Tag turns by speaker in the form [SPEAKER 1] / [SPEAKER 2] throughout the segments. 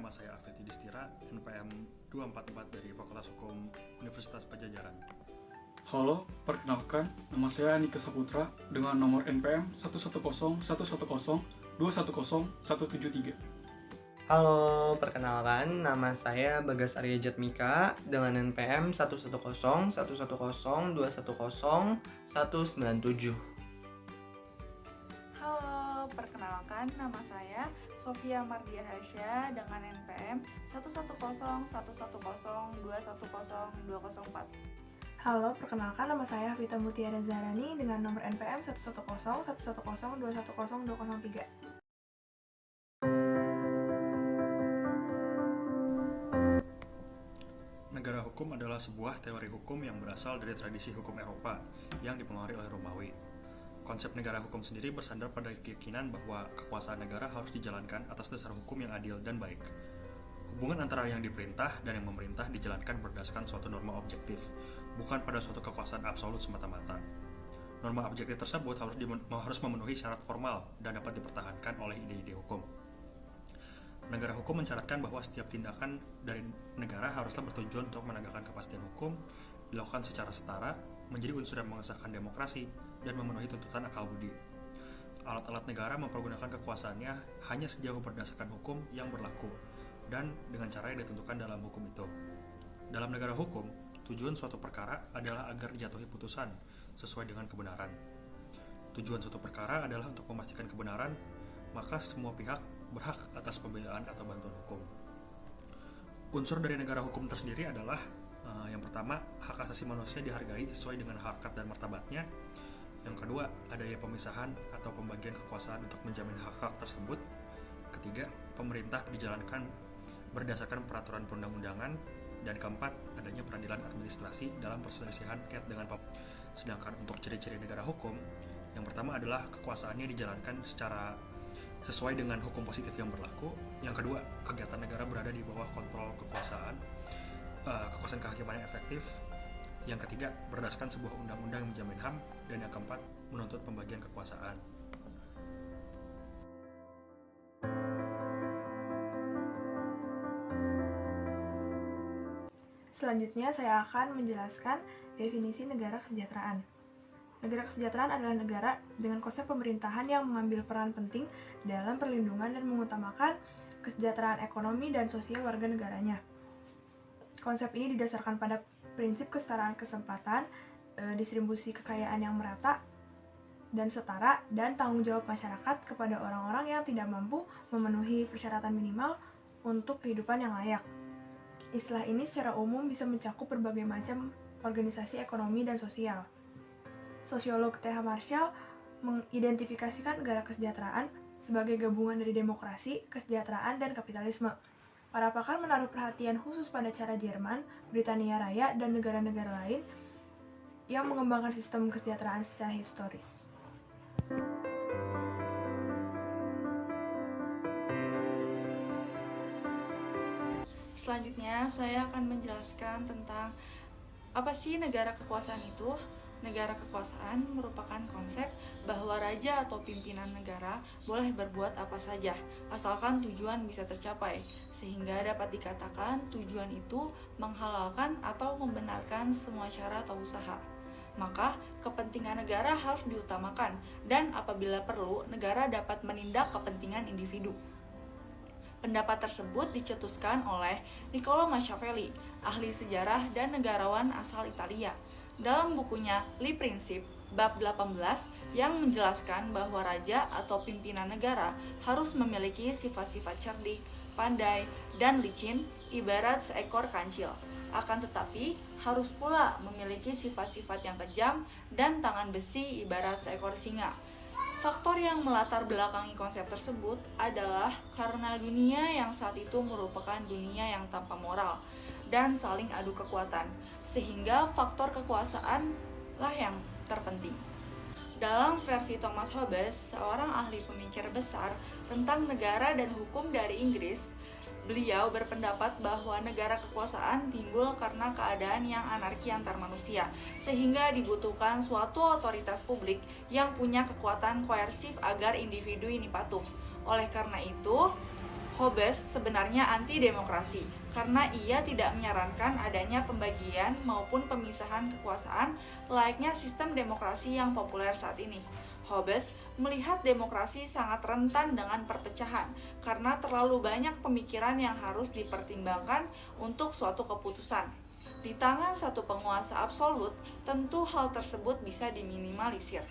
[SPEAKER 1] nama saya Afeti Distira, NPM 244 dari Fakultas Hukum Universitas Padjadjaran.
[SPEAKER 2] Halo, perkenalkan, nama saya Andika Saputra dengan nomor NPM 1101102100173.
[SPEAKER 3] Halo, perkenalkan, nama saya Bagas Arya Jatmika dengan NPM 1101102100197.
[SPEAKER 4] Halo, perkenalkan, nama saya Sofia Mardia Hasya dengan NPM 1101102102004.
[SPEAKER 5] Halo, perkenalkan, nama saya Vita Mutiara Zahrani dengan nomor NPM 1101102102003.
[SPEAKER 1] Negara hukum adalah sebuah teori hukum yang berasal dari tradisi hukum Eropa yang dipengaruhi oleh Romawi. Konsep negara hukum sendiri bersandar pada keyakinan bahwa kekuasaan negara harus dijalankan atas dasar hukum yang adil dan baik. Hubungan antara yang diperintah dan yang memerintah dijalankan berdasarkan suatu norma objektif, bukan pada suatu kekuasaan absolut semata-mata. Norma objektif tersebut harus memenuhi syarat formal dan dapat dipertahankan oleh ide-ide hukum. Negara hukum mensyaratkan bahwa setiap tindakan dari negara haruslah bertujuan untuk menegakkan kepastian hukum, dilakukan secara setara, menjadi unsur yang mengesahkan demokrasi, dan memenuhi tuntutan akal budi. Alat-alat negara mempergunakan kekuasaannya hanya sejauh berdasarkan hukum yang berlaku, dan dengan cara yang ditentukan dalam hukum itu. Dalam negara hukum, tujuan suatu perkara adalah agar dijatuhi putusan sesuai dengan kebenaran. Tujuan suatu perkara adalah untuk memastikan kebenaran, maka semua pihak berhak atas pembelaan atau bantuan hukum. Unsur dari negara hukum tersendiri adalah yang pertama, hak asasi manusia dihargai sesuai dengan harkat dan martabatnya. Yang kedua, adanya pemisahan atau pembagian kekuasaan untuk menjamin hak-hak tersebut. Ketiga, pemerintah dijalankan berdasarkan peraturan perundang-undangan. Dan keempat, adanya peradilan administrasi dalam perselisihan terkait dengan Sedangkan untuk ciri-ciri negara hukum, yang pertama adalah kekuasaannya dijalankan secara sesuai dengan hukum positif yang berlaku. Yang kedua, kegiatan negara berada di bawah kontrol kekuasaan kehakiman yang efektif. Yang ketiga, berdasarkan sebuah undang-undang yang menjamin HAM. Dan yang keempat, menuntut pembagian kekuasaan.
[SPEAKER 5] Selanjutnya, saya akan menjelaskan definisi negara kesejahteraan. Negara kesejahteraan adalah negara dengan konsep pemerintahan yang mengambil peran penting dalam perlindungan dan mengutamakan kesejahteraan ekonomi dan sosial warga negaranya. Konsep ini didasarkan pada prinsip kesetaraan kesempatan, distribusi kekayaan yang merata dan setara, dan tanggung jawab masyarakat kepada orang-orang yang tidak mampu memenuhi persyaratan minimal untuk kehidupan yang layak. Istilah ini secara umum bisa mencakup berbagai macam organisasi ekonomi dan sosial. Sosiolog T.H. Marshall mengidentifikasikan negara kesejahteraan sebagai gabungan dari demokrasi, kesejahteraan, dan kapitalisme. Para pakar menaruh perhatian khusus pada cara Jerman, Britania Raya, dan negara-negara lain yang mengembangkan sistem kesejahteraan secara historis.
[SPEAKER 4] Selanjutnya, saya akan menjelaskan tentang apa sih negara kekuasaan itu. Negara kekuasaan merupakan konsep bahwa raja atau pimpinan negara boleh berbuat apa saja, asalkan tujuan bisa tercapai, sehingga dapat dikatakan tujuan itu menghalalkan atau membenarkan semua cara atau usaha. Maka, kepentingan negara harus diutamakan, dan apabila perlu, negara dapat menindak kepentingan individu. Pendapat tersebut dicetuskan oleh Niccolò Machiavelli, ahli sejarah dan negarawan asal Italia, dalam bukunya Li Prinsip, bab 18, yang menjelaskan bahwa raja atau pimpinan negara harus memiliki sifat-sifat cerdik, pandai, dan licin, ibarat seekor kancil. Akan tetapi, harus pula memiliki sifat-sifat yang kejam dan tangan besi ibarat seekor singa. Faktor yang melatar belakangi konsep tersebut adalah karena dunia yang saat itu merupakan dunia yang tanpa moral dan saling adu kekuatan, sehingga faktor kekuasaan lah yang terpenting. Dalam versi Thomas Hobbes, seorang ahli pemikir besar tentang negara dan hukum dari Inggris, beliau berpendapat bahwa negara kekuasaan timbul karena keadaan yang anarki antar manusia, sehingga dibutuhkan suatu otoritas publik yang punya kekuatan koersif agar individu ini patuh. Oleh karena itu, Hobbes sebenarnya anti-demokrasi karena ia tidak menyarankan adanya pembagian maupun pemisahan kekuasaan layaknya sistem demokrasi yang populer saat ini. Hobbes melihat demokrasi sangat rentan dengan perpecahan karena terlalu banyak pemikiran yang harus dipertimbangkan untuk suatu keputusan. Di tangan satu penguasa absolut, tentu hal tersebut bisa diminimalisir.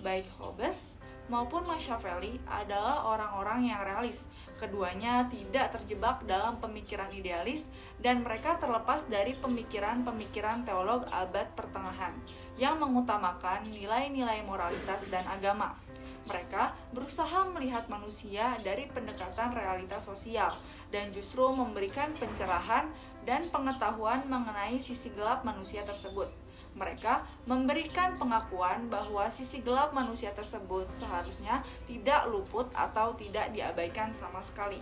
[SPEAKER 4] Baik Hobbes maupun Machiavelli adalah orang-orang yang realis. Keduanya tidak terjebak dalam pemikiran idealis dan mereka terlepas dari pemikiran-pemikiran teolog abad pertengahan yang mengutamakan nilai-nilai moralitas dan agama. Mereka berusaha melihat manusia dari pendekatan realitas sosial dan justru memberikan pencerahan dan pengetahuan mengenai sisi gelap manusia tersebut. Mereka memberikan pengakuan bahwa sisi gelap manusia tersebut seharusnya tidak luput atau tidak diabaikan sama sekali.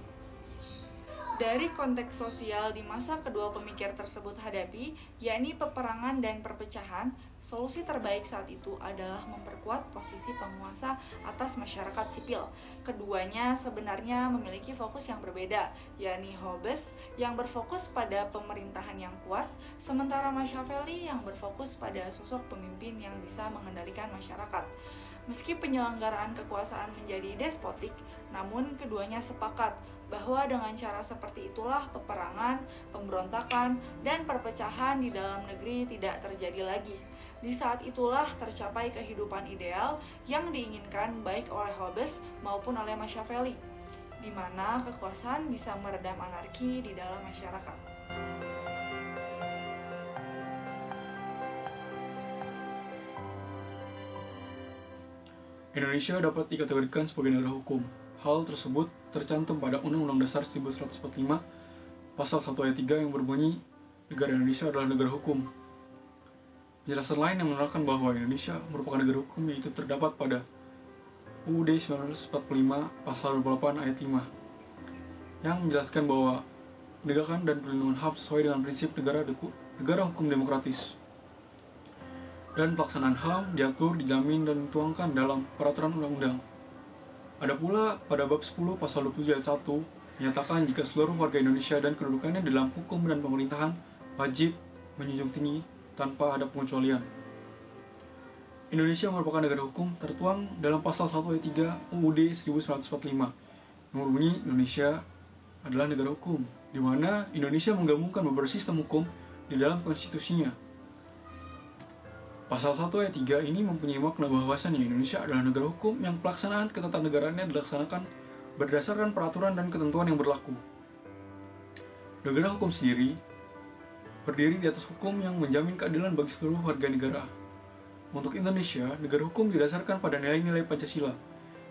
[SPEAKER 4] Dari konteks sosial di masa kedua pemikir tersebut hadapi, yakni peperangan dan perpecahan, solusi terbaik saat itu adalah memperkuat posisi penguasa atas masyarakat sipil. Keduanya sebenarnya memiliki fokus yang berbeda, yakni Hobbes yang berfokus pada pemerintahan yang kuat, sementara Machiavelli yang berfokus pada sosok pemimpin yang bisa mengendalikan masyarakat. Meski penyelenggaraan kekuasaan menjadi despotik, namun keduanya sepakat bahwa dengan cara seperti itulah peperangan, pemberontakan, dan perpecahan di dalam negeri tidak terjadi lagi. Di saat itulah tercapai kehidupan ideal yang diinginkan baik oleh Hobbes maupun oleh Machiavelli, di mana kekuasaan bisa meredam anarki di dalam masyarakat.
[SPEAKER 2] Indonesia dapat dikategorikan sebagai negara hukum. Hal tersebut tercantum pada Undang-Undang Dasar 1945 Pasal 1 ayat 3 yang berbunyi, negara Indonesia adalah negara hukum. Penjelasan lain yang menerangkan bahwa Indonesia merupakan negara hukum yaitu terdapat pada UUD 1945 Pasal 28 ayat 5 yang menjelaskan bahwa penegakan dan perlindungan HAM sesuai dengan prinsip negara hukum demokratis. Dan pelaksanaan HAM diatur, dijamin, dan dituangkan dalam peraturan undang-undang. Ada pula pada bab 10 pasal 27 ayat 1 menyatakan jika seluruh warga Indonesia dan kedudukannya dalam hukum dan pemerintahan wajib menjunjung tinggi tanpa ada pengecualian. Indonesia merupakan negara hukum tertuang dalam pasal 1 ayat 3 UUD 1945 yang berbunyi Indonesia adalah negara hukum, di mana Indonesia menggabungkan beberapa sistem hukum di dalam konstitusinya. Pasal 1 ayat 3 ini mempunyai makna bahwasannya Indonesia adalah negara hukum yang pelaksanaan ketatanegaraan dilaksanakan berdasarkan peraturan dan ketentuan yang berlaku. Negara hukum sendiri berdiri di atas hukum yang menjamin keadilan bagi seluruh warga negara. Untuk Indonesia, negara hukum didasarkan pada nilai-nilai Pancasila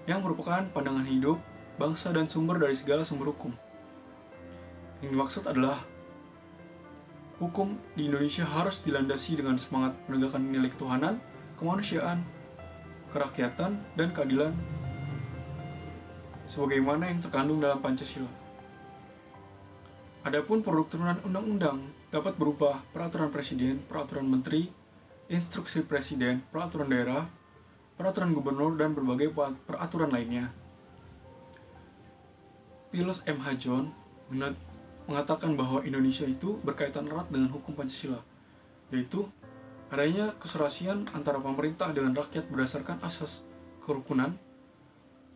[SPEAKER 2] yang merupakan pandangan hidup, bangsa, dan sumber dari segala sumber hukum. Yang dimaksud adalah hukum di Indonesia harus dilandasi dengan semangat penegakan nilai ketuhanan, kemanusiaan, kerakyatan, dan keadilan sebagaimana yang terkandung dalam Pancasila. Adapun produk turunan undang-undang dapat berupa peraturan presiden, peraturan menteri, instruksi presiden, peraturan daerah, peraturan gubernur, dan berbagai peraturan lainnya. Pilos M. Hajon mengatakan bahwa Indonesia itu berkaitan erat dengan hukum Pancasila, yaitu adanya keserasian antara pemerintah dengan rakyat berdasarkan asas kerukunan.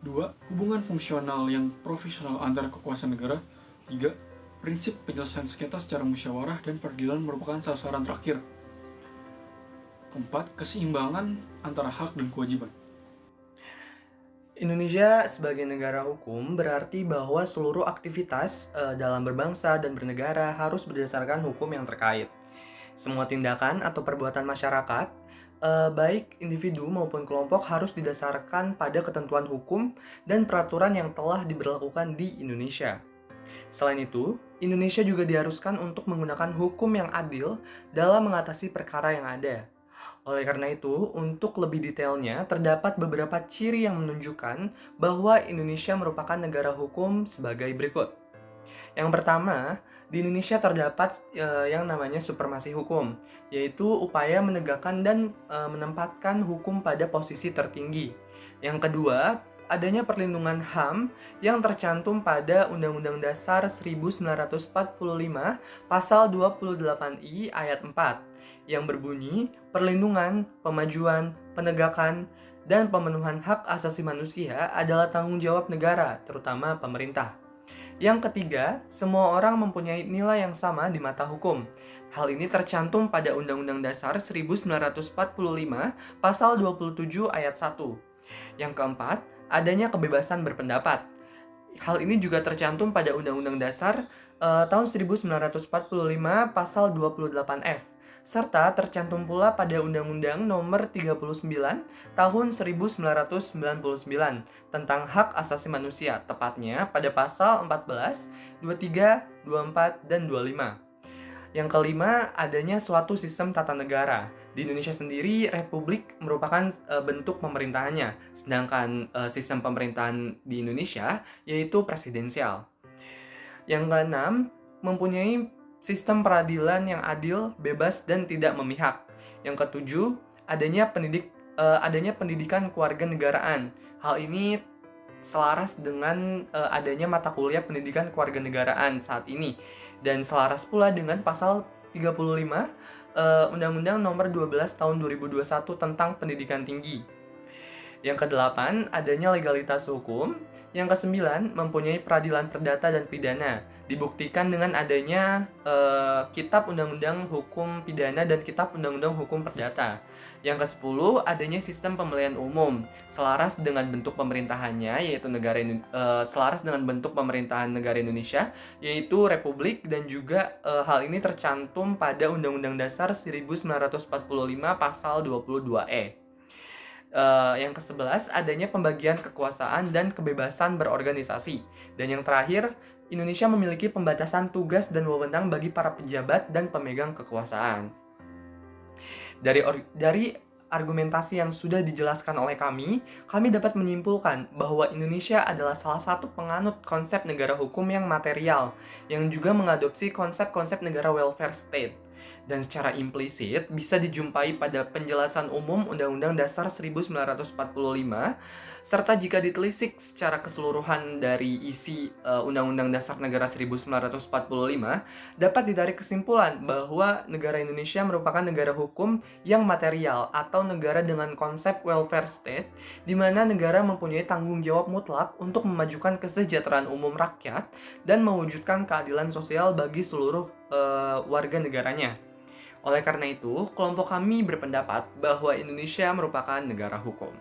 [SPEAKER 2] 2. Hubungan fungsional yang profesional antara kekuasaan negara. 3. Prinsip penyelesaian sengketa secara musyawarah dan peradilan merupakan sasaran terakhir. 4. Keseimbangan antara hak dan kewajiban.
[SPEAKER 3] Indonesia sebagai negara hukum berarti bahwa seluruh aktivitas dalam berbangsa dan bernegara harus berdasarkan hukum yang terkait. Semua tindakan atau perbuatan masyarakat, baik individu maupun kelompok, harus didasarkan pada ketentuan hukum dan peraturan yang telah diberlakukan di Indonesia. Selain itu, Indonesia juga diharuskan untuk menggunakan hukum yang adil dalam mengatasi perkara yang ada. Oleh karena itu, untuk lebih detailnya, terdapat beberapa ciri yang menunjukkan bahwa Indonesia merupakan negara hukum sebagai berikut. Yang pertama, di Indonesia terdapat yang namanya supremasi hukum, yaitu upaya menegakkan dan menempatkan hukum pada posisi tertinggi. Yang kedua, adanya perlindungan HAM yang tercantum pada Undang-Undang Dasar 1945 Pasal 28I ayat 4 yang berbunyi perlindungan, pemajuan, penegakan, dan pemenuhan hak asasi manusia adalah tanggung jawab negara, terutama pemerintah. Yang ketiga, semua orang mempunyai nilai yang sama di mata hukum. Hal ini tercantum pada Undang-Undang Dasar 1945 Pasal 27 ayat 1. Yang keempat, adanya kebebasan berpendapat. Hal ini juga tercantum pada Undang-Undang Dasar tahun 1945 Pasal 28F. Serta tercantum pula pada Undang-Undang Nomor 39 Tahun 1999 tentang hak asasi manusia, tepatnya pada pasal 14, 23, 24, dan 25. Yang kelima, adanya suatu sistem tata negara. Di Indonesia sendiri, republik merupakan bentuk pemerintahannya, sedangkan sistem pemerintahan di Indonesia yaitu presidensial. Yang keenam, mempunyai sistem peradilan yang adil, bebas, dan tidak memihak. Yang ketujuh, adanya pendidikan kewarganegaraan. Hal ini selaras dengan adanya mata kuliah pendidikan kewarganegaraan saat ini, dan selaras pula dengan pasal 35 Undang-Undang Nomor 12 Tahun 2021 tentang pendidikan tinggi. Yang kedelapan, adanya legalitas hukum. Yang kesembilan, mempunyai peradilan perdata dan pidana. Dibuktikan dengan adanya Kitab Undang-Undang Hukum Pidana dan Kitab Undang-Undang Hukum Perdata. Yang kesepuluh, adanya sistem pemilihan umum selaras dengan bentuk pemerintahannya, yaitu selaras dengan bentuk pemerintahan negara Indonesia, yaitu republik, dan juga hal ini tercantum pada Undang-Undang Dasar 1945 Pasal 22E. Yang ke-11, adanya pembagian kekuasaan dan kebebasan berorganisasi. Dan yang terakhir, Indonesia memiliki pembatasan tugas dan wewenang bagi para pejabat dan pemegang kekuasaan. Dari argumentasi yang sudah dijelaskan oleh kami dapat menyimpulkan bahwa Indonesia adalah salah satu penganut konsep negara hukum yang material, yang juga mengadopsi konsep-konsep negara welfare state. Dan secara implisit bisa dijumpai pada penjelasan umum Undang-Undang Dasar 1945, serta jika ditelisik secara keseluruhan dari isi Undang-Undang Dasar Negara 1945, dapat ditarik kesimpulan bahwa negara Indonesia merupakan negara hukum yang material atau negara dengan konsep welfare state, di mana negara mempunyai tanggung jawab mutlak untuk memajukan kesejahteraan umum rakyat dan mewujudkan keadilan sosial bagi seluruh warga negaranya. Oleh karena itu, kelompok kami berpendapat bahwa Indonesia merupakan negara hukum.